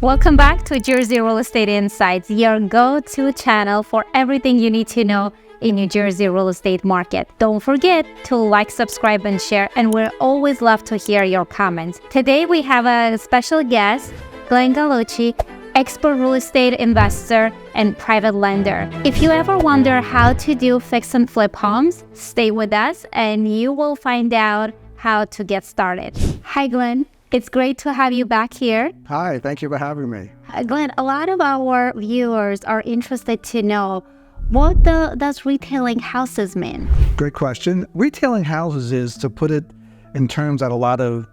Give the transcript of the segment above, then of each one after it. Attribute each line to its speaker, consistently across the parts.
Speaker 1: Welcome back to Jersey Real Estate Insights, your go-to channel for everything you need to know in New Jersey real estate market. Don't forget to like, subscribe, and share, and we'll always love to hear your comments. Today we have a special guest, Glenn Gallucci, expert real estate investor and private lender. If you ever wonder how to do fix and flip homes, stay with us and you will find out how to get started. Hi, Glenn. It's great to have you back here.
Speaker 2: Hi, thank you for having me.
Speaker 1: Glenn, a lot of our viewers are interested to know what does retailing houses mean?
Speaker 2: Great question. Retailing houses is, to put it in terms that a lot of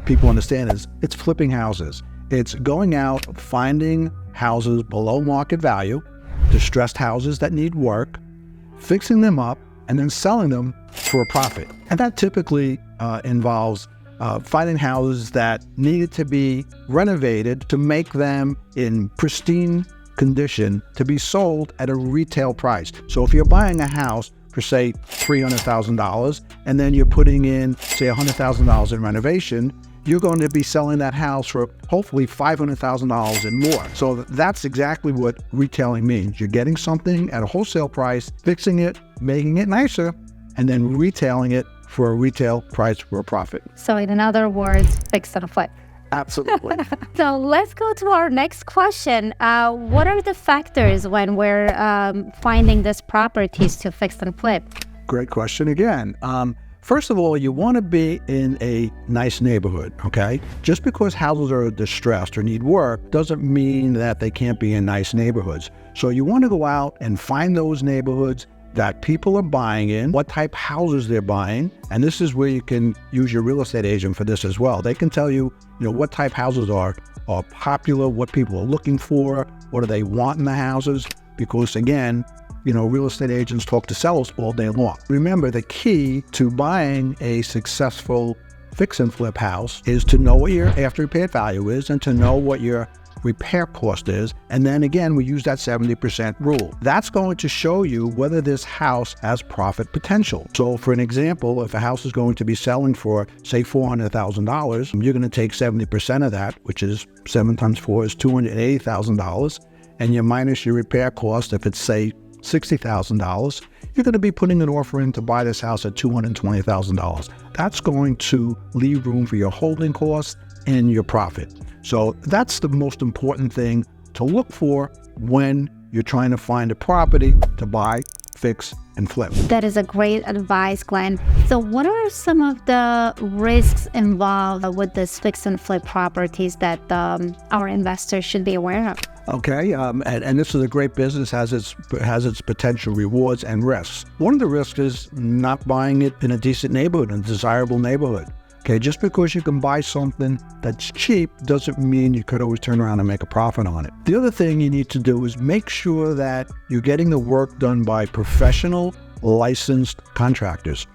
Speaker 2: people understand, is it's flipping houses. It's going out, finding houses below market value, distressed houses that need work, fixing them up, and then selling them for a profit. And that typically involves finding houses that needed to be renovated to make them in pristine condition to be sold at a retail price. So if you're buying a house for, say, $300,000, and then you're putting in, say, $100,000 in renovation, you're going to be selling that house for hopefully $500,000 and more. So that's exactly what retailing means. You're getting something at a wholesale price, fixing it, making it nicer, and then retailing it for a retail price for a profit.
Speaker 1: So in other words, fix and flip.
Speaker 2: Absolutely.
Speaker 1: So let's go to our next question. What are the factors when we're finding these properties to fix and flip?
Speaker 2: Great question again. First of all, you want to be in a nice neighborhood, okay? Just because houses are distressed or need work doesn't mean that they can't be in nice neighborhoods. So you want to go out and find those neighborhoods that people are buying in, what type houses they're buying, and this is where you can use your real estate agent for this as well. They can tell you, what type houses are popular, what people are looking for, what do they want in the houses, because again, real estate agents talk to sellers all day long. Remember, the key to buying a successful fix and flip house is to know what your after repaired value is and to know what your repair cost is, and then again we use that 70% rule. That's going to show you whether this house has profit potential. So for an example, if a house is going to be selling for, say, $400,000, you're going to take 70% of that, which is 7 times 4 is $280,000, and you minus your repair cost. If it's, say, $60,000, you're going to be putting an offer in to buy this house at $220,000. That's going to leave room for your holding costs and your profit. So that's the most important thing to look for when you're trying to find a property to buy, fix, and flip.
Speaker 1: That is a great advice, Glenn. So what are some of the risks involved with this fix and flip properties that our investors should be aware of?
Speaker 2: Okay, and this is a great business, has its potential rewards and risks. One of the risks is not buying it in a decent neighborhood, a desirable neighborhood. Okay, just because you can buy something that's cheap doesn't mean you could always turn around and make a profit on it. The other thing you need to do is make sure that you're getting the work done by professional, licensed contractors.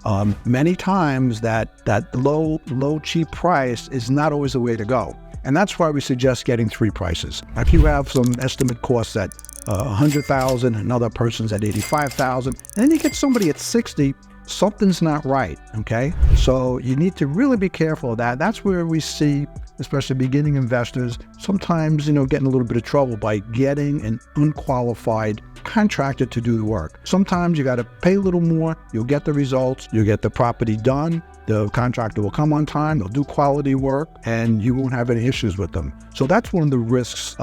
Speaker 2: Many times that low, cheap price is not always the way to go. And that's why we suggest getting 3 prices. If you have some estimate costs at $100,000, another person's at $85,000, and then you get somebody at $60,000, something's not right, okay? So you need to really be careful of that. That's where we see, especially beginning investors, sometimes, getting a little bit of trouble by getting an unqualified contractor to do the work. Sometimes you got to pay a little more, you'll get the results, you'll get the property done, the contractor will come on time, they'll do quality work, and you won't have any issues with them. So that's one of the risks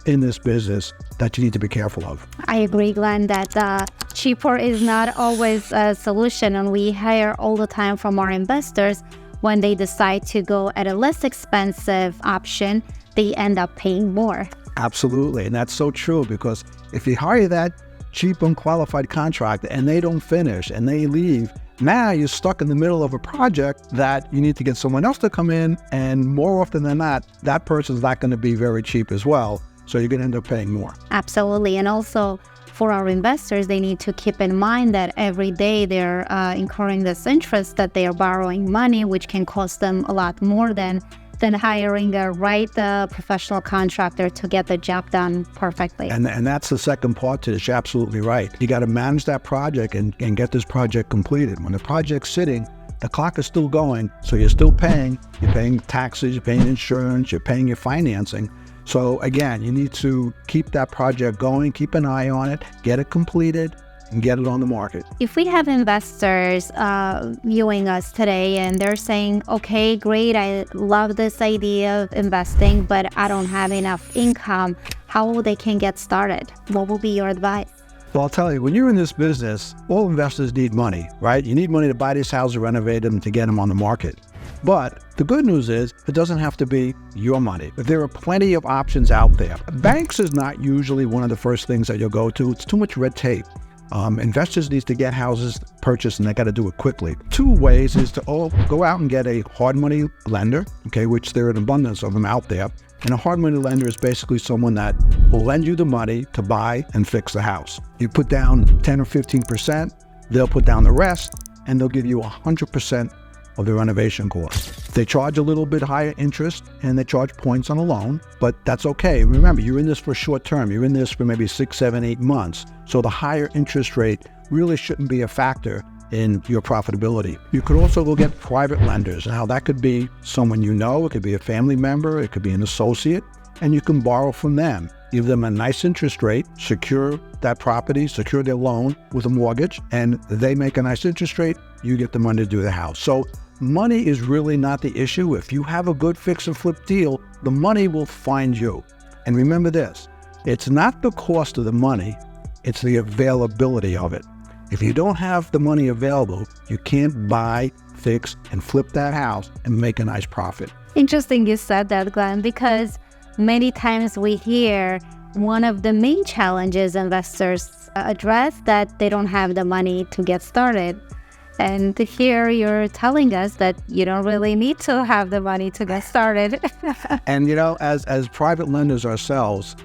Speaker 2: in this business that you need to be careful of.
Speaker 1: I agree, Glenn, that cheaper is not always a solution, and we hear all the time from our investors when they decide to go at a less expensive option, they end up paying more.
Speaker 2: Absolutely, and that's so true, because if you hire that cheap, unqualified contractor and they don't finish and they leave, now you're stuck in the middle of a project that you need to get someone else to come in, and more often than not, that person's not going to be very cheap as well, so you're going to end up paying more.
Speaker 1: Absolutely, and also for our investors, they need to keep in mind that every day they're incurring this interest, that they are borrowing money, which can cost them a lot more than hiring a professional contractor to get the job done perfectly.
Speaker 2: And that's the second part to this. You're absolutely right. You got to manage that project and get this project completed. When the project's sitting, the clock is still going, so you're still paying. You're paying taxes, you're paying insurance, you're paying your financing. So again, you need to keep that project going, keep an eye on it, get it completed, and get it on the market.
Speaker 1: If we have investors viewing us today and they're saying, okay, great, I love this idea of investing, but I don't have enough income, how they can get started? What will be your advice?
Speaker 2: Well, I'll tell you, when you're in this business, all investors need money, right? You need money to buy these houses, renovate them, to get them on the market. But the good news is it doesn't have to be your money. There are plenty of options out there. Banks is not usually one of the first things that you'll go to. It's too much red tape. Investors need to get houses purchased, and they got to do it quickly. Two ways is to go out and get a hard money lender, okay, which there are an abundance of them out there. And a hard money lender is basically someone that will lend you the money to buy and fix the house. You put down 10 or 15%, they'll put down the rest, and they'll give you 100% of the renovation costs. They charge a little bit higher interest and they charge points on a loan, but that's okay. Remember, you're in this for short term. You're in this for maybe 6, 7, 8 months. So the higher interest rate really shouldn't be a factor in your profitability. You could also go get private lenders. Now that could be someone you know, it could be a family member, it could be an associate, and you can borrow from them. Give them a nice interest rate, secure that property, secure their loan with a mortgage, and they make a nice interest rate, you get the money to do the house. So money is really not the issue. If you have a good fix and flip deal, the money will find you. And remember this, it's not the cost of the money, it's the availability of it. If you don't have the money available, you can't buy, fix, and flip that house and make a nice profit.
Speaker 1: Interesting you said that, Glenn, because many times we hear one of the main challenges investors address that they don't have the money to get started. And here you're telling us that you don't really need to have the money to get started.
Speaker 2: And as private lenders ourselves,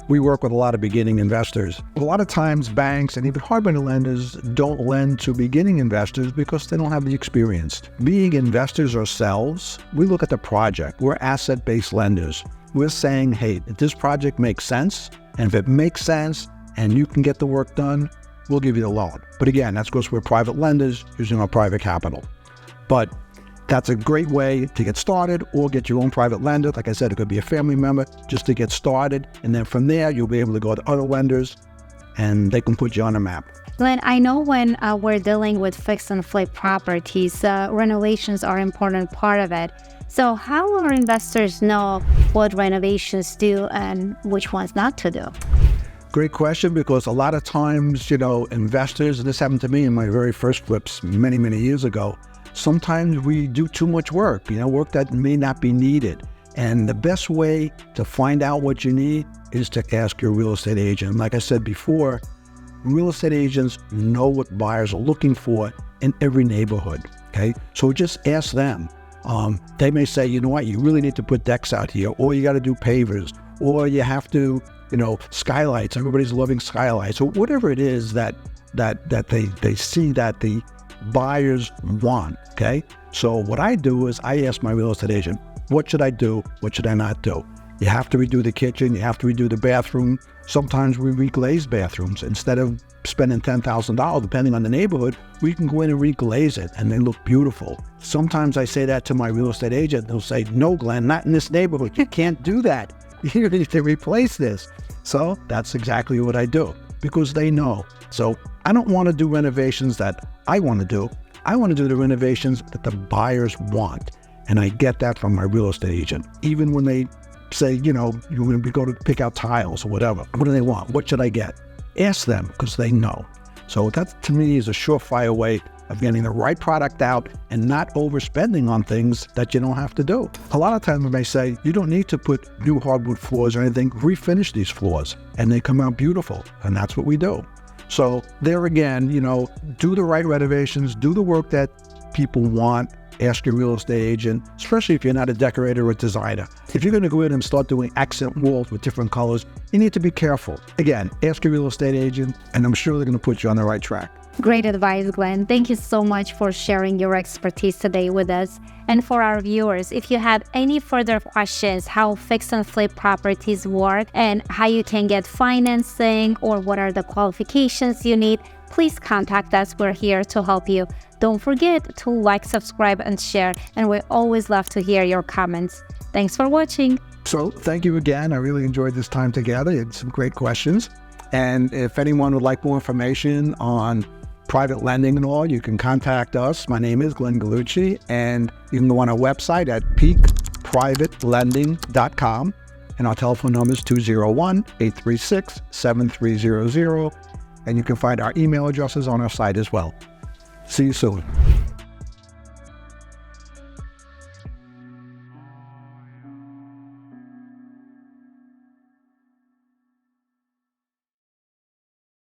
Speaker 2: we work with a lot of beginning investors. A lot of times banks and even hard money lenders don't lend to beginning investors because they don't have the experience. Being investors ourselves, we look at the project. We're asset-based lenders. We're saying, hey, if this project makes sense, and if it makes sense and you can get the work done, we'll give you the loan. But again, that's because we're private lenders using our private capital. But that's a great way to get started, or get your own private lender. Like I said, it could be a family member just to get started. And then from there, you'll be able to go to other lenders and they can put you on a map.
Speaker 1: Glenn, I know when we're dealing with fix and flip properties, renovations are an important part of it. So how will our investors know what renovations do and which ones not to do?
Speaker 2: Great question, because a lot of times, investors, and this happened to me in my very first flips many, many years ago, sometimes we do too much work, work that may not be needed. And the best way to find out what you need is to ask your real estate agent. Like I said before, real estate agents know what buyers are looking for in every neighborhood, okay? So just ask them. They may say, you know what, you really need to put decks out here, or you got to do pavers, or you have to, skylights. Everybody's loving skylights, or whatever it is that they see that the buyers want, okay? So what I do is I ask my real estate agent, what should I do? What should I not do? You have to redo the kitchen. You have to redo the bathroom. Sometimes we reglaze bathrooms. Instead of spending $10,000, depending on the neighborhood, we can go in and reglaze it and they look beautiful. Sometimes I say that to my real estate agent. They'll say, no, Glenn, not in this neighborhood. You can't do that. You need to replace this. So that's exactly what I do, because they know. So I don't want to do renovations that I want to do. I want to do the renovations that the buyers want. And I get that from my real estate agent. Even when they say, when we go to pick out tiles or whatever, what do they want? What should I get? Ask them, because they know. So that to me is a surefire way of getting the right product out and not overspending on things that you don't have to do. A lot of times they may say, you don't need to put new hardwood floors or anything, refinish these floors, and they come out beautiful. And that's what we do. So there again, do the right renovations, do the work that people want. Ask your real estate agent, especially if you're not a decorator or a designer. If you're going to go in and start doing accent walls with different colors, you need to be careful. Again, ask your real estate agent, and I'm sure they're going to put you on the right track.
Speaker 1: Great advice, Glenn. Thank you so much for sharing your expertise today with us. And for our viewers, if you have any further questions, how fix and flip properties work and how you can get financing or what are the qualifications you need, please contact us. We're here to help you. Don't forget to like, subscribe, and share. And we always love to hear your comments. Thanks for watching.
Speaker 2: So thank you again. I really enjoyed this time together. You had some great questions. And if anyone would like more information on private lending and all, you can contact us. My name is Glenn Gallucci, and you can go on our website at peakprivatelending.com. And our telephone number is 201-836-7300. And you can find our email addresses on our site as well. See you soon.